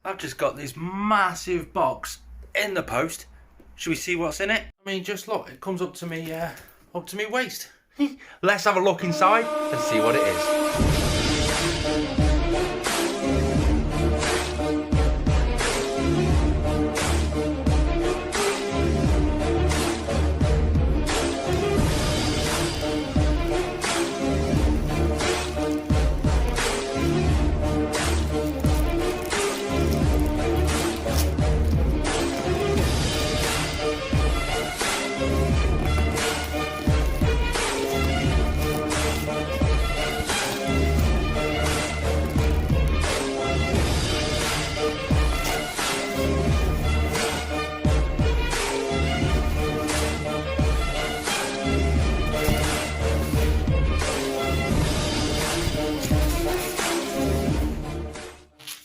I've just got this massive box in the post. Should we see what's in it? I mean, just look, it comes up to me waist. Let's have a look inside and see what it is.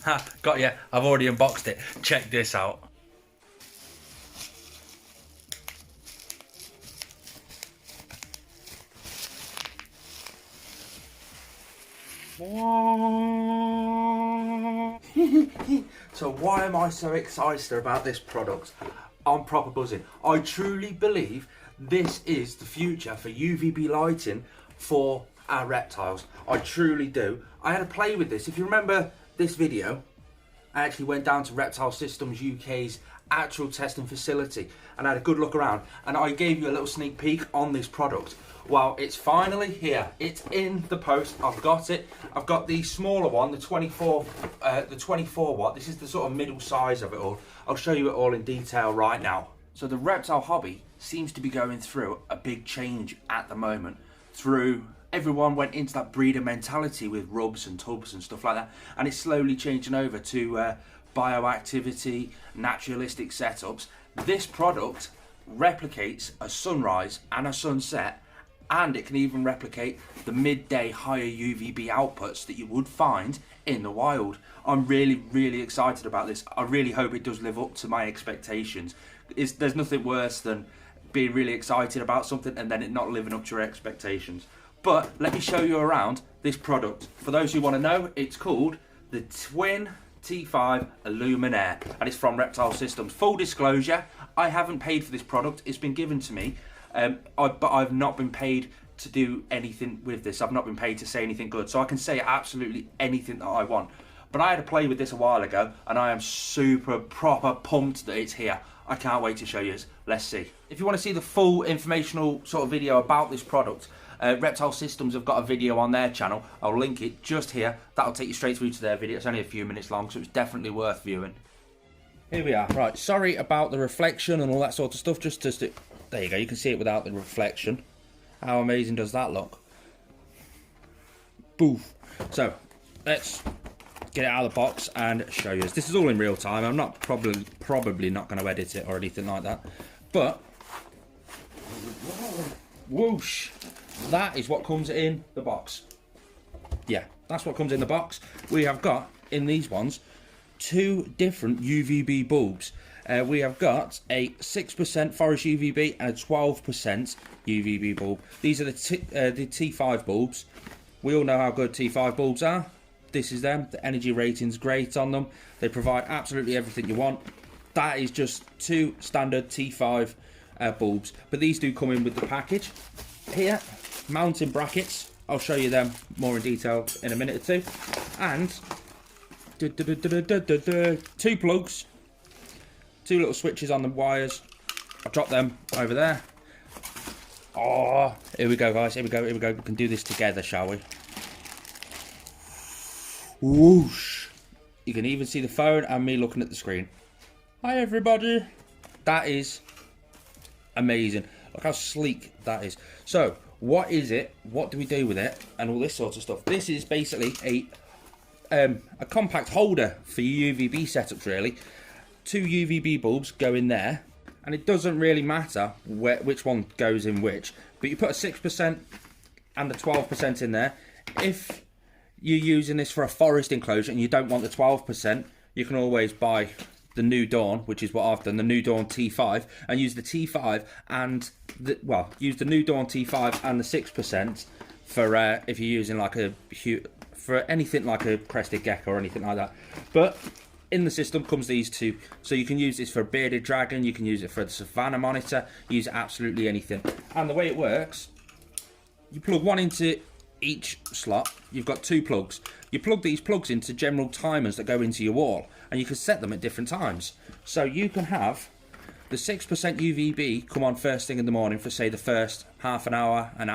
Ha, got ya. I've already unboxed it. Check this out. So why am I so excited about this product? I'm proper buzzing. I truly believe this is the future for UVB lighting for our reptiles. I truly do. I had a play with this. If you remember this video, I actually went down to Reptile Systems UK's actual testing facility and had a good look around, and I gave you a little sneak peek on this product. Well, it's finally here. It's in the post. I've got it. I've got the smaller one, the 24 watt. This is the sort of middle size of it all. I'll show you it all in detail right now. So the reptile hobby seems to be going through a big change at the moment. Everyone went into that breeder mentality with rubs and tubs and stuff like that, and it's slowly changing over to bioactivity, naturalistic setups. This product replicates a sunrise and a sunset, and it can even replicate the midday higher UVB outputs that you would find in the wild. I'm really excited about this. I really hope it does live up to my expectations. There's nothing worse than being really excited about something and then it not living up to your expectations. But let me show you around this product. For those who want to know, it's called the Twin T5 Luminaire, and it's from Reptile Systems. Full disclosure, I haven't paid for this product. It's been given to me, but I've not been paid to do anything with this. I've not been paid to say anything good, so I can say absolutely anything that I want. But I had a play with this a while ago, and I am super proper pumped that it's here. I can't wait to show you this. Let's see. If you want to see the full informational sort of video about this product, Reptile Systems have got a video on their channel. I'll link it just here. That'll take you straight through to their video. It's only a few minutes long, so it's definitely worth viewing. Here we are. Right, sorry about the reflection and all that sort of stuff. There you go. You can see it without the reflection. How amazing does that look? Boof. So, let's get it out of the box and show you this. This is all in real time. I'm not probably not going to edit it or anything like that. But, whoosh. That is what comes in the box. Yeah, that's what comes in the box. We have got, in these ones, 2 different UVB bulbs. We have got a 6% forest UVB and a 12% UVB bulb. These are the T5 bulbs. We all know how good T5 bulbs are. This is them. The energy rating's great on them. They provide absolutely everything you want. That is just 2 standard T5 bulbs. But these do come in with the package. Here, mounting brackets. I'll show you them more in detail in a minute or two. And 2 plugs, 2 little switches on the wires. I'll drop them over there. Oh, here we go, guys. Here we go. We can do this together, shall we? Whoosh! You can even see the phone and me looking at the screen. Hi, everybody. That is amazing. Look how sleek that is. So, what is it? What do we do with it? And all this sort of stuff. This is basically a compact holder for your UVB setups, really. 2 UVB bulbs go in there, and it doesn't really matter which one goes in which. But you put a 6% and a 12% in there. If you're using this for a forest enclosure and you don't want the 12%, you can always buy the New Dawn, which is what I've done, the New Dawn T5, and use the T5 and use the New Dawn T5 and the 6% for if you're using like for anything like a crested gecko or anything like that. But in the system comes these two, so you can use this for a bearded dragon, you can use it for the Savannah monitor, use absolutely anything. And the way it works, you plug one into each slot. You've got 2 plugs. You plug these plugs into general timers that go into your wall, and you can set them at different times. So you can have the 6% UVB come on first thing in the morning for, say, the first half an hour, and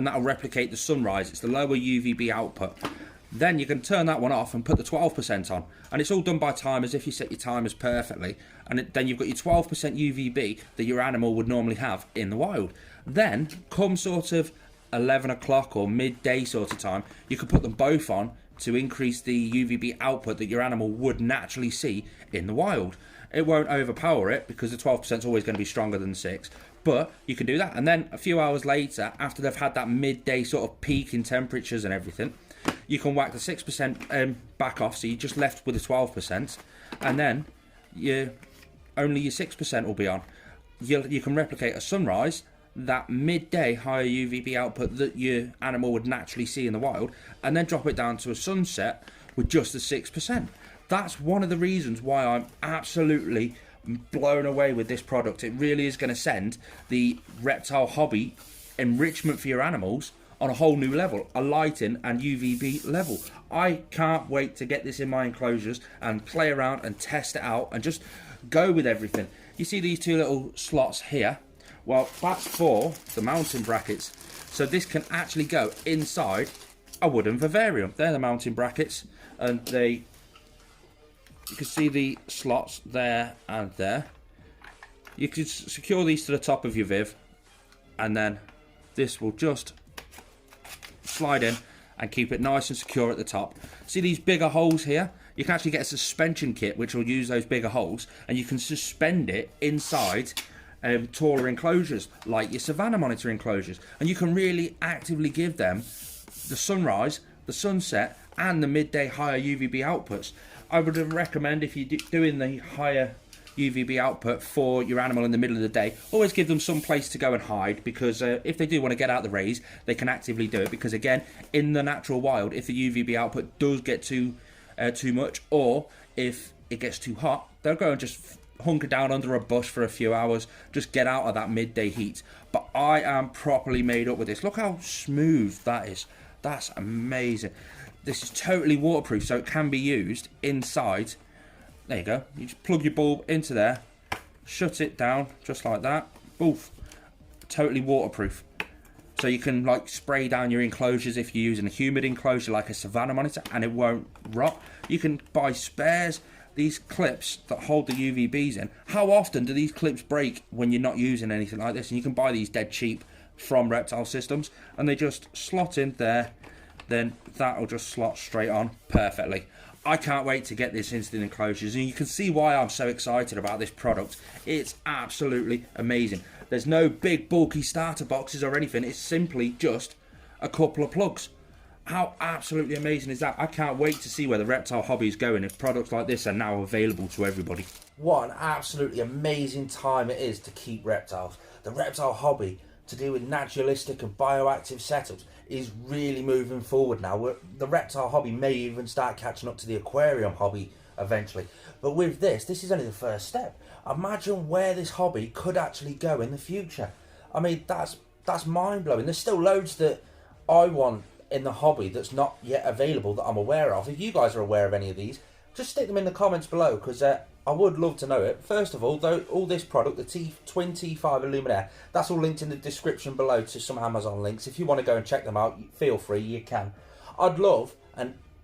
that'll replicate the sunrise. It's the lower UVB output. Then you can turn that one off and put the 12% on, and it's all done by timers if you set your timers perfectly. And then you've got your 12% UVB that your animal would normally have in the wild. Then come sort of 11 o'clock or midday sort of time, you can put them both on to increase the UVB output that your animal would naturally see in the wild. It won't overpower it because the 12% is always going to be stronger than 6, but you can do that. And then a few hours later, after they've had that midday sort of peak in temperatures and everything, you can whack the 6% back off, so you're just left with the 12%, and then only your 6% will be on. You can replicate a sunrise, that midday higher UVB output that your animal would naturally see in the wild, and then drop it down to a sunset with just the 6%. That's one of the reasons why I'm absolutely blown away with this product. It really is going to send the reptile hobby enrichment for your animals on a whole new level, a lighting and UVB level. I can't wait to get this in my enclosures and play around and test it out and just go with everything. You see these 2 little slots here? Well, that's for the mounting brackets. So this can actually go inside a wooden vivarium. They're the mounting brackets, and you can see the slots there and there. You can secure these to the top of your viv, and then this will just slide in and keep it nice and secure at the top. See these bigger holes here? You can actually get a suspension kit which will use those bigger holes, and you can suspend it inside taller enclosures like your Savannah monitor enclosures, and you can really actively give them the sunrise, the sunset, and the midday higher UVB outputs. I would recommend, if you're doing the higher UVB output for your animal in the middle of the day, always give them some place to go and hide, because if they do want to get out the rays, they can actively do it. Because again, in the natural wild, if the UVB output does get too much, or if it gets too hot, they'll go and just hunker down under a bush for a few hours, just get out of that midday heat. But I am properly made up with this. Look how smooth that is. That's amazing. This is totally waterproof, so it can be used inside. There you go. You just plug your bulb into there, shut it down just like that. Boof. Totally waterproof. So you can like spray down your enclosures if you're using a humid enclosure like a Savannah monitor, and it won't rot. You can buy spares, these clips that hold the UVBs in. How often do these clips break when you're not using anything like this? And you can buy these dead cheap from Reptile Systems, and they just slot in there. Then that'll just slot straight on perfectly. I can't wait to get this into the enclosures, and you can see why I'm so excited about this product. It's absolutely amazing. There's no big bulky starter boxes or anything. It's simply just a couple of plugs. How absolutely amazing is that? I can't wait to see where the reptile hobby is going if products like this are now available to everybody. What an absolutely amazing time it is to keep reptiles. The reptile hobby, to do with naturalistic and bioactive setups, is really moving forward now. The reptile hobby may even start catching up to the aquarium hobby eventually. But with this is only the first step. Imagine where this hobby could actually go in the future. I mean, that's mind-blowing. There's still loads that I want in the hobby that's not yet available that I'm aware of. If you guys are aware of any of these, just stick them in the comments below, because I would love to know it. First of all, though, all this product, the Twin T5 Luminaire, that's all linked in the description below to some Amazon links. If you want to go and check them out, feel free, you can. I'd love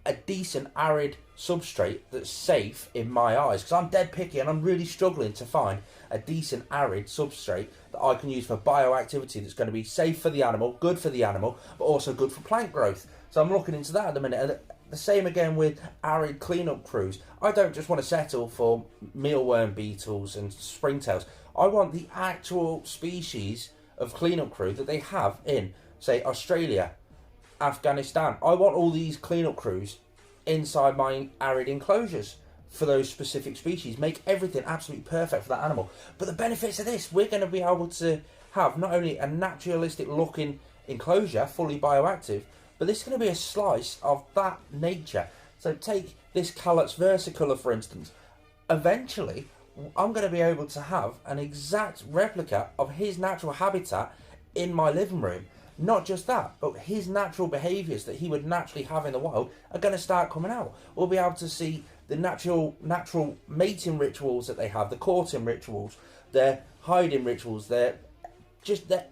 a decent arid substrate that's safe in my eyes, because I'm dead picky and I'm really struggling to find a decent arid substrate that I can use for bioactivity that's going to be safe for the animal, good for the animal, but also good for plant growth. So I'm looking into that at the minute. And the same again with arid cleanup crews. I don't just want to settle for mealworm beetles and springtails. I want the actual species of cleanup crew that they have in, say, Australia, Afghanistan. I want all these cleanup crews inside my arid enclosures for those specific species. Make everything absolutely perfect for that animal. But the benefits of this, we're going to be able to have not only a naturalistic looking enclosure, fully bioactive, but this is going to be a slice of that nature. So take this Calax Versicolor, for instance, eventually I'm going to be able to have an exact replica of his natural habitat in my living room. Not just that, but his natural behaviours that he would naturally have in the wild are going to start coming out. We'll be able to see the natural mating rituals that they have, the courting rituals, their hiding rituals, their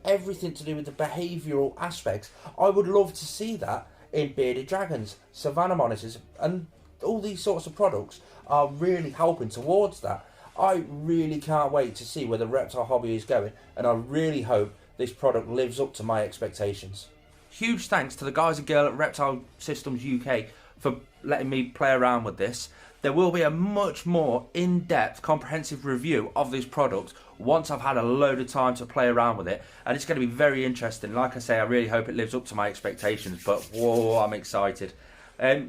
everything to do with the behavioural aspects. I would love to see that in bearded dragons, Savannah monitors, and all these sorts of products are really helping towards that. I really can't wait to see where the reptile hobby is going, and I really hope this product lives up to my expectations. Huge thanks to the guys and girl at Reptile Systems UK for letting me play around with this. There will be a much more in-depth, comprehensive review of this product once I've had a load of time to play around with it, and it's going to be very interesting. Like I say, I really hope it lives up to my expectations, but whoa, I'm excited.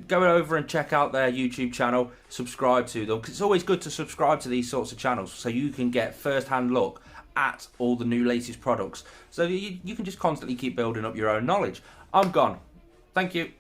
Go over and check out their YouTube channel, subscribe to them, because it's always good to subscribe to these sorts of channels so you can get first-hand look at all the new latest products, so you can just constantly keep building up your own knowledge. I'm gone. Thank you.